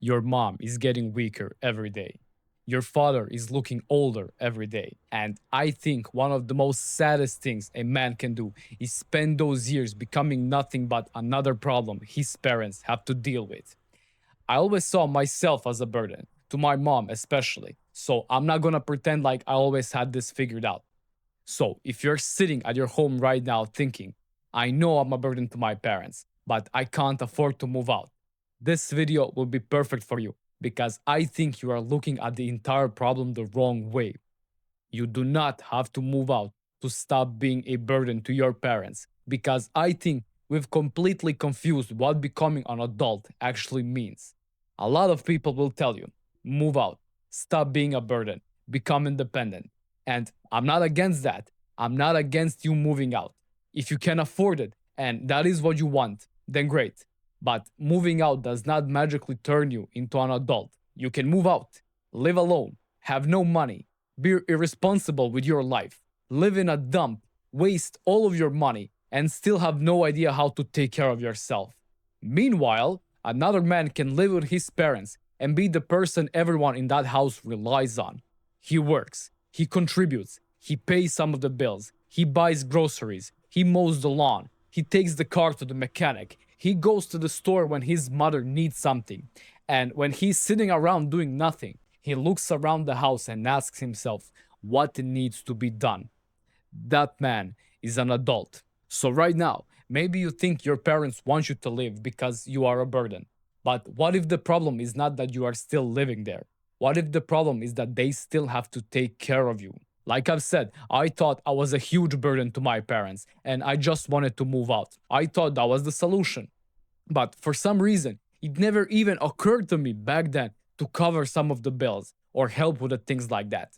Your mom is getting weaker every day. Your father is looking older every day. And I think one of the most saddest things a man can do is spend those years becoming nothing but another problem his parents have to deal with. I always saw myself as a burden, to my mom especially. So I'm not gonna pretend like I always had this figured out. So if you're sitting at your home right now thinking, I know I'm a burden to my parents, but I can't afford to move out, this video will be perfect for you because I think you are looking at the entire problem the wrong way. You do not have to move out to stop being a burden to your parents because I think we've completely confused what becoming an adult actually means. A lot of people will tell you, move out, stop being a burden, become independent. And I'm not against that. I'm not against you moving out. If you can afford it and that is what you want, then great. But moving out does not magically turn you into an adult. You can move out, live alone, have no money, be irresponsible with your life, live in a dump, waste all of your money, and still have no idea how to take care of yourself. Meanwhile, another man can live with his parents and be the person everyone in that house relies on. He works, he contributes, he pays some of the bills, he buys groceries, he mows the lawn, he takes the car to the mechanic, he goes to the store when his mother needs something, and when he's sitting around doing nothing, he looks around the house and asks himself what needs to be done. That man is an adult. So, right now, maybe you think your parents want you to live because you are a burden. But what if the problem is not that you are still living there? What if the problem is that they still have to take care of you? Like I've said, I thought I was a huge burden to my parents and I just wanted to move out. I thought that was the solution. But for some reason, it never even occurred to me back then to cover some of the bills or help with the things like that.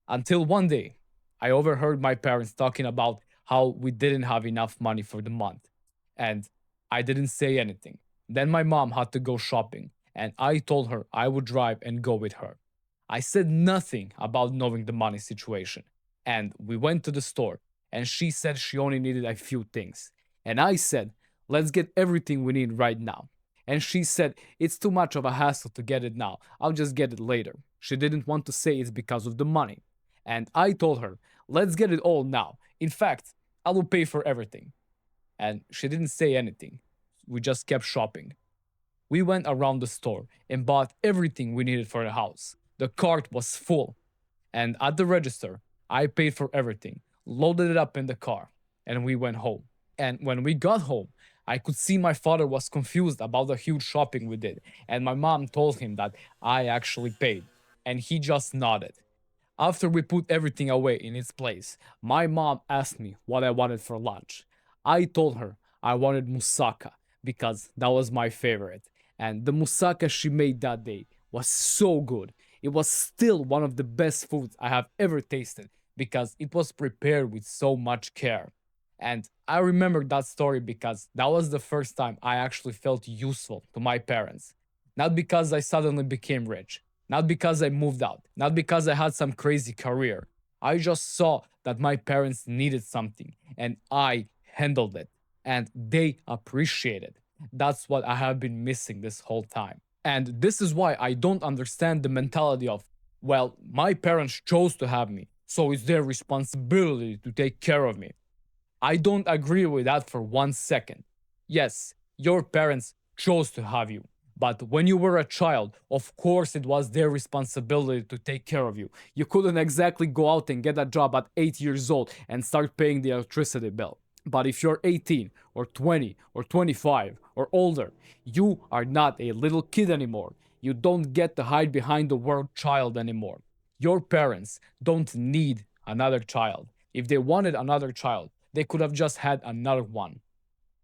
Until one day, I overheard my parents talking about how we didn't have enough money for the month. And I didn't say anything. Then my mom had to go shopping, and I told her I would drive and go with her. I said nothing about knowing the money situation. And we went to the store, and she said she only needed a few things. And I said, let's get everything we need right now. And she said, it's too much of a hassle to get it now. I'll just get it later. She didn't want to say it's because of the money. And I told her, let's get it all now. In fact, I will pay for everything. And she didn't say anything. We just kept shopping. We went around the store and bought everything we needed for the house. The cart was full. And at the register, I paid for everything, loaded it up in the car, and we went home. And when we got home, I could see my father was confused about the huge shopping we did. And my mom told him that I actually paid. And he just nodded. After we put everything away in its place, my mom asked me what I wanted for lunch. I told her I wanted moussaka because that was my favorite. And the moussaka she made that day was so good. It was still one of the best foods I have ever tasted because it was prepared with so much care. And I remember that story because that was the first time I actually felt useful to my parents. Not because I suddenly became rich, not because I moved out, not because I had some crazy career. I just saw that my parents needed something and I handled it and they appreciate it. That's what I have been missing this whole time. And this is why I don't understand the mentality of, well, my parents chose to have me, so it's their responsibility to take care of me. I don't agree with that for 1 second. Yes, your parents chose to have you. But when you were a child, of course it was their responsibility to take care of you. You couldn't exactly go out and get a job at 8 years old and start paying the electricity bill. But if you're 18 or 20 or 25 or older, you are not a little kid anymore. You don't get to hide behind the word child anymore. Your parents don't need another child. If they wanted another child, they could have just had another one.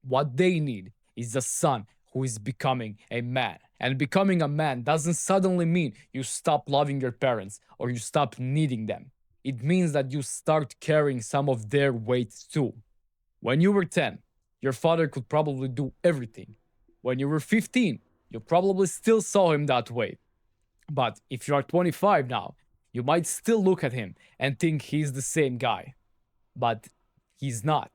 What they need is a son who is becoming a man. And becoming a man doesn't suddenly mean you stop loving your parents or you stop needing them. It means that you start carrying some of their weight too. When you were 10, your father could probably do everything. When you were 15, you probably still saw him that way. But if you are 25 now, you might still look at him and think he's the same guy. But he's not.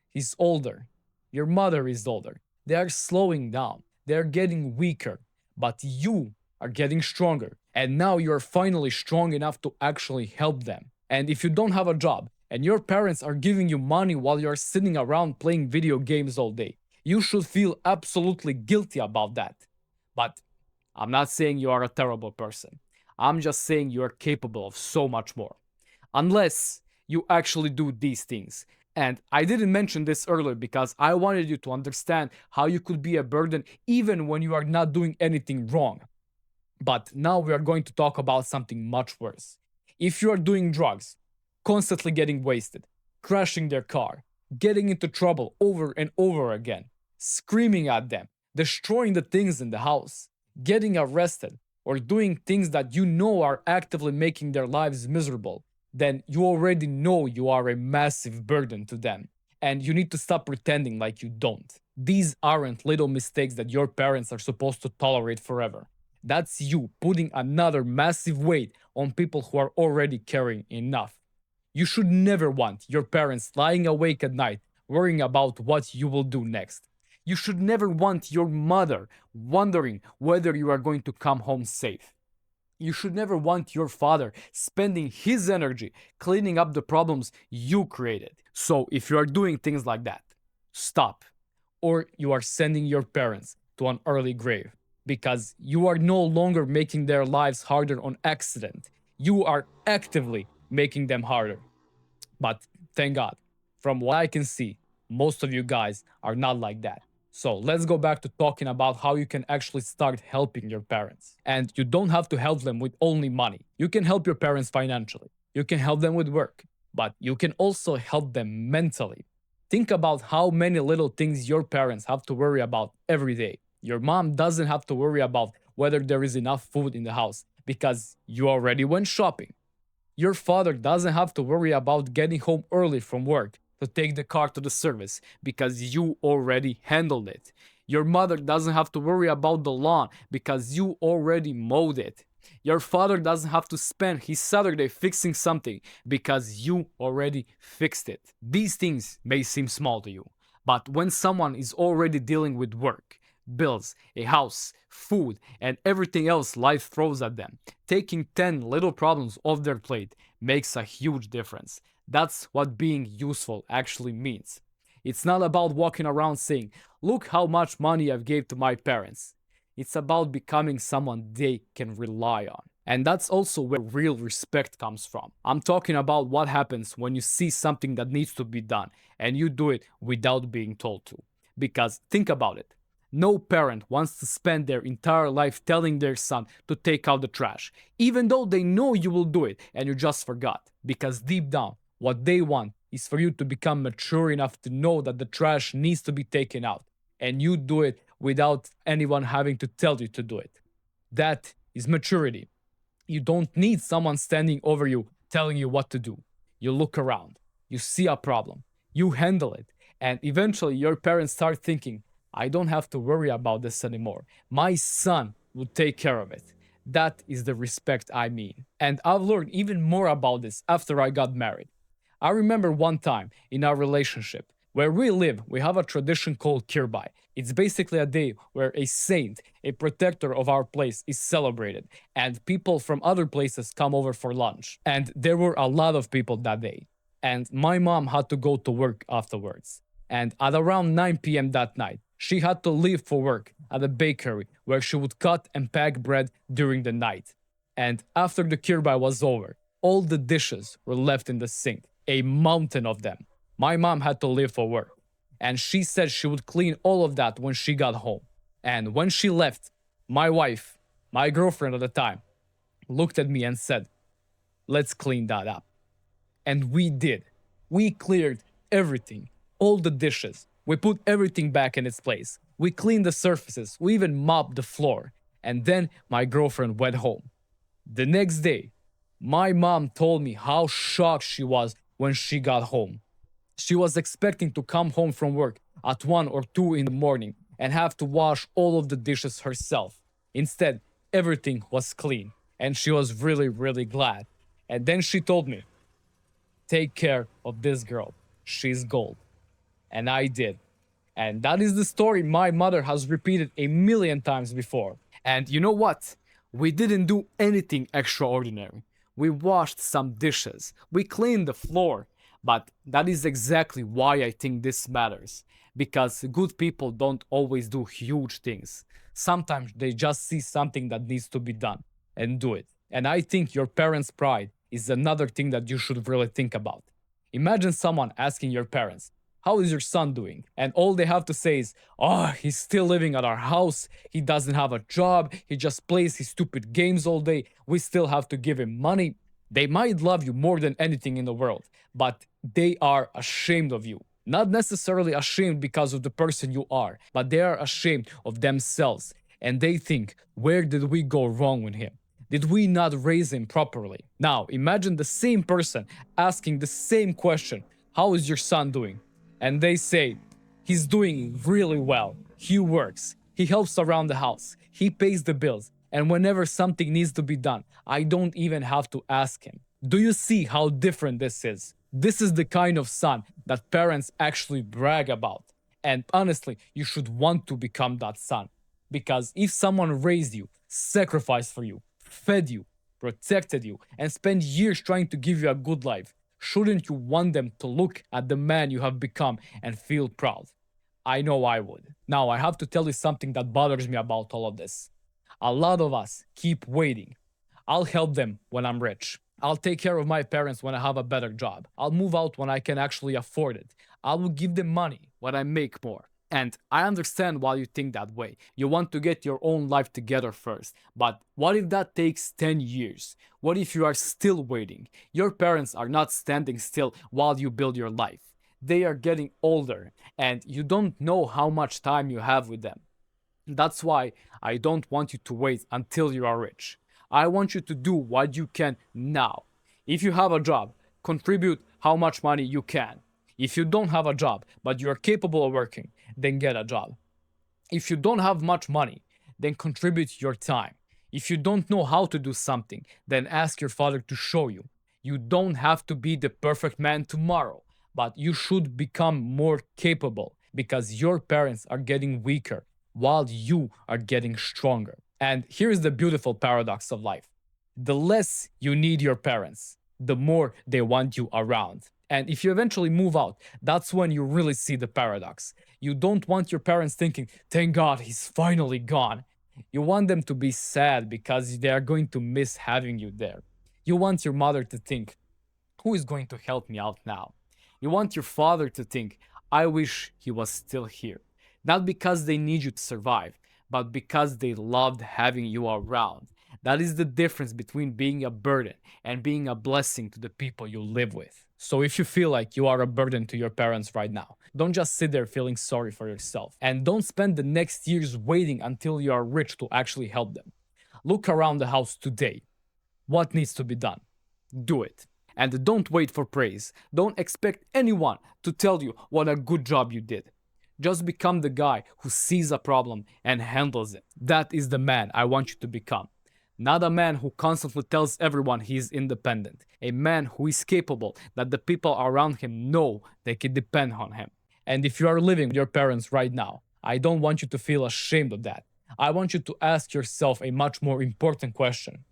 He's older. Your mother is older. They are slowing down. They are getting weaker. but you are getting stronger. And now you're finally strong enough to actually help them. And if you don't have a job and your parents are giving you money while you're sitting around playing video games all day, you should feel absolutely guilty about that. But I'm not saying you are a terrible person. I'm just saying you are capable of so much more. Unless you actually do these things. And I didn't mention this earlier because I wanted you to understand how you could be a burden even when you are not doing anything wrong. But now we are going to talk about something much worse. If you are doing drugs, constantly getting wasted, crashing their car, getting into trouble over and over again, screaming at them, destroying the things in the house, getting arrested, or doing things that you know are actively making their lives miserable, then you already know you are a massive burden to them. And you need to stop pretending like you don't. These aren't little mistakes that your parents are supposed to tolerate forever. That's you putting another massive weight on people who are already carrying enough. You should never want your parents lying awake at night worrying about what you will do next. You should never want your mother wondering whether you are going to come home safe. You should never want your father spending his energy cleaning up the problems you created. So, if you are doing things like that, stop. Or you are sending your parents to an early grave because you are no longer making their lives harder on accident. You are actively making them harder. But thank God, from what I can see, most of you guys are not like that. So let's go back to talking about how you can actually start helping your parents. And you don't have to help them with only money. You can help your parents financially. You can help them with work, but you can also help them mentally. Think about how many little things your parents have to worry about every day. Your mom doesn't have to worry about whether there is enough food in the house because you already went shopping. Your father doesn't have to worry about getting home early from work to take the car to the service because you already handled it. Your mother doesn't have to worry about the lawn because you already mowed it. Your father doesn't have to spend his Saturday fixing something because you already fixed it. These things may seem small to you, but when someone is already dealing with work, bills, a house, food, and everything else life throws at them, taking 10 little problems off their plate makes a huge difference. That's what being useful actually means. It's not about walking around saying, "Look how much money I've gave to my parents." It's about becoming someone they can rely on. And that's also where real respect comes from. I'm talking about what happens when you see something that needs to be done and you do it without being told to. Because think about it. No parent wants to spend their entire life telling their son to take out the trash, even though they know you will do it and you just forgot. Because deep down, what they want is for you to become mature enough to know that the trash needs to be taken out, and you do it without anyone having to tell you to do it. That is maturity. You don't need someone standing over you telling you what to do. You look around, you see a problem, you handle it, and eventually your parents start thinking, I don't have to worry about this anymore. My son will take care of it. That is the respect I mean. And I've learned even more about this after I got married. I remember one time in our relationship, where we live, we have a tradition called Kirbai. It's basically a day where a saint, a protector of our place, is celebrated, and people from other places come over for lunch. And there were a lot of people that day. And my mom had to go to work afterwards. And at around 9 p.m. that night, she had to leave for work at a bakery where she would cut and pack bread during the night. And after the kirbai was over, all the dishes were left in the sink, a mountain of them. My mom had to leave for work, and she said she would clean all of that when she got home. And when she left, my wife, my girlfriend at the time, looked at me and said, "Let's clean that up." And we did. We cleared everything, all the dishes. We put everything back in its place. We cleaned the surfaces. We even mopped the floor. And then my girlfriend went home. The next day, my mom told me how shocked she was when she got home. She was expecting to come home from work at 1 or 2 in the morning and have to wash all of the dishes herself. Instead, everything was clean, and she was really, really glad. And then she told me, "Take care of this girl. She's gold." And I did. And that is the story my mother has repeated a million times before. And you know what? We didn't do anything extraordinary. We washed some dishes, we cleaned the floor. But that is exactly why I think this matters. Because good people don't always do huge things. Sometimes they just see something that needs to be done and do it. And I think your parents' pride is another thing that you should really think about. Imagine someone asking your parents, how is your son doing? And all they have to say is, oh, he's still living at our house. He doesn't have a job. He just plays his stupid games all day. We still have to give him money. They might love you more than anything in the world, but they are ashamed of you. Not necessarily ashamed because of the person you are, but they are ashamed of themselves. And they think, where did we go wrong with him? Did we not raise him properly? Now, imagine the same person asking the same question, how is your son doing? And they say, he's doing really well. He works. He helps around the house. He pays the bills. And whenever something needs to be done, I don't even have to ask him. Do you see how different this is? This is the kind of son that parents actually brag about. And honestly, you should want to become that son. Because if someone raised you, sacrificed for you, fed you, protected you, and spent years trying to give you a good life, shouldn't you want them to look at the man you have become and feel proud? I know I would. Now, I have to tell you something that bothers me about all of this. A lot of us keep waiting. I'll help them when I'm rich. I'll take care of my parents when I have a better job. I'll move out when I can actually afford it. I will give them money when I make more. And I understand why you think that way. You want to get your own life together first. But what if that takes 10 years? What if you are still waiting? Your parents are not standing still while you build your life. They are getting older, and you don't know how much time you have with them. That's why I don't want you to wait until you are rich. I want you to do what you can now. If you have a job, contribute how much money you can. If you don't have a job, but you are capable of working, then get a job. If you don't have much money, then contribute your time. If you don't know how to do something, then ask your father to show you. You don't have to be the perfect man tomorrow, but you should become more capable because your parents are getting weaker while you are getting stronger. And here's the beautiful paradox of life: the less you need your parents, the more they want you around. And if you eventually move out, that's when you really see the paradox. You don't want your parents thinking, thank God he's finally gone. You want them to be sad because they are going to miss having you there. You want your mother to think, who is going to help me out now? You want your father to think, I wish he was still here. Not because they need you to survive, but because they loved having you around. That is the difference between being a burden and being a blessing to the people you live with. So if you feel like you are a burden to your parents right now, don't just sit there feeling sorry for yourself. And don't spend the next years waiting until you are rich to actually help them. Look around the house today. What needs to be done? Do it. And don't wait for praise. Don't expect anyone to tell you what a good job you did. Just become the guy who sees a problem and handles it. That is the man I want you to become. Not a man who constantly tells everyone he is independent. A man who is capable, that the people around him know they can depend on him. And if you are living with your parents right now, I don't want you to feel ashamed of that. I want you to ask yourself a much more important question.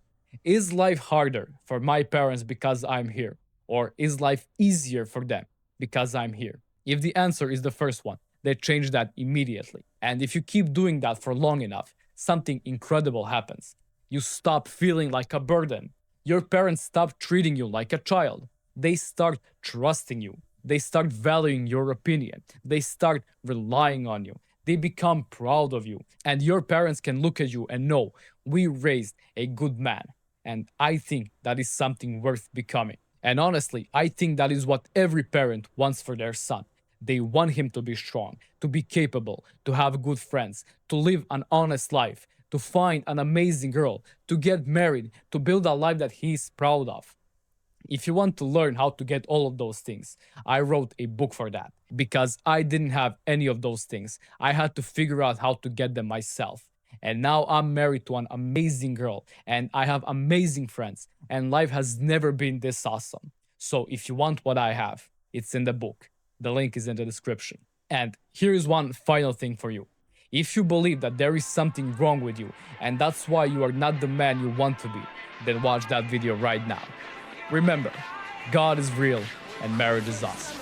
Is life harder for my parents because I'm here? Or is life easier for them because I'm here? If the answer is the first one, then change that immediately. And if you keep doing that for long enough, something incredible happens. You stop feeling like a burden. Your parents stop treating you like a child. They start trusting you. They start valuing your opinion. They start relying on you. They become proud of you. And your parents can look at you and know, we raised a good man. And I think that is something worth becoming. And honestly, I think that is what every parent wants for their son. They want him to be strong, to be capable, to have good friends, to live an honest life, to find an amazing girl, to get married, to build a life that he is proud of. If you want to learn how to get all of those things, I wrote a book for that because I didn't have any of those things. I had to figure out how to get them myself. And now I'm married to an amazing girl and I have amazing friends, and life has never been this awesome. So if you want what I have, it's in the book. The link is in the description. And here is one final thing for you. If you believe that there is something wrong with you and that's why you are not the man you want to be, then watch that video right now. Remember, God is real and marriage is awesome.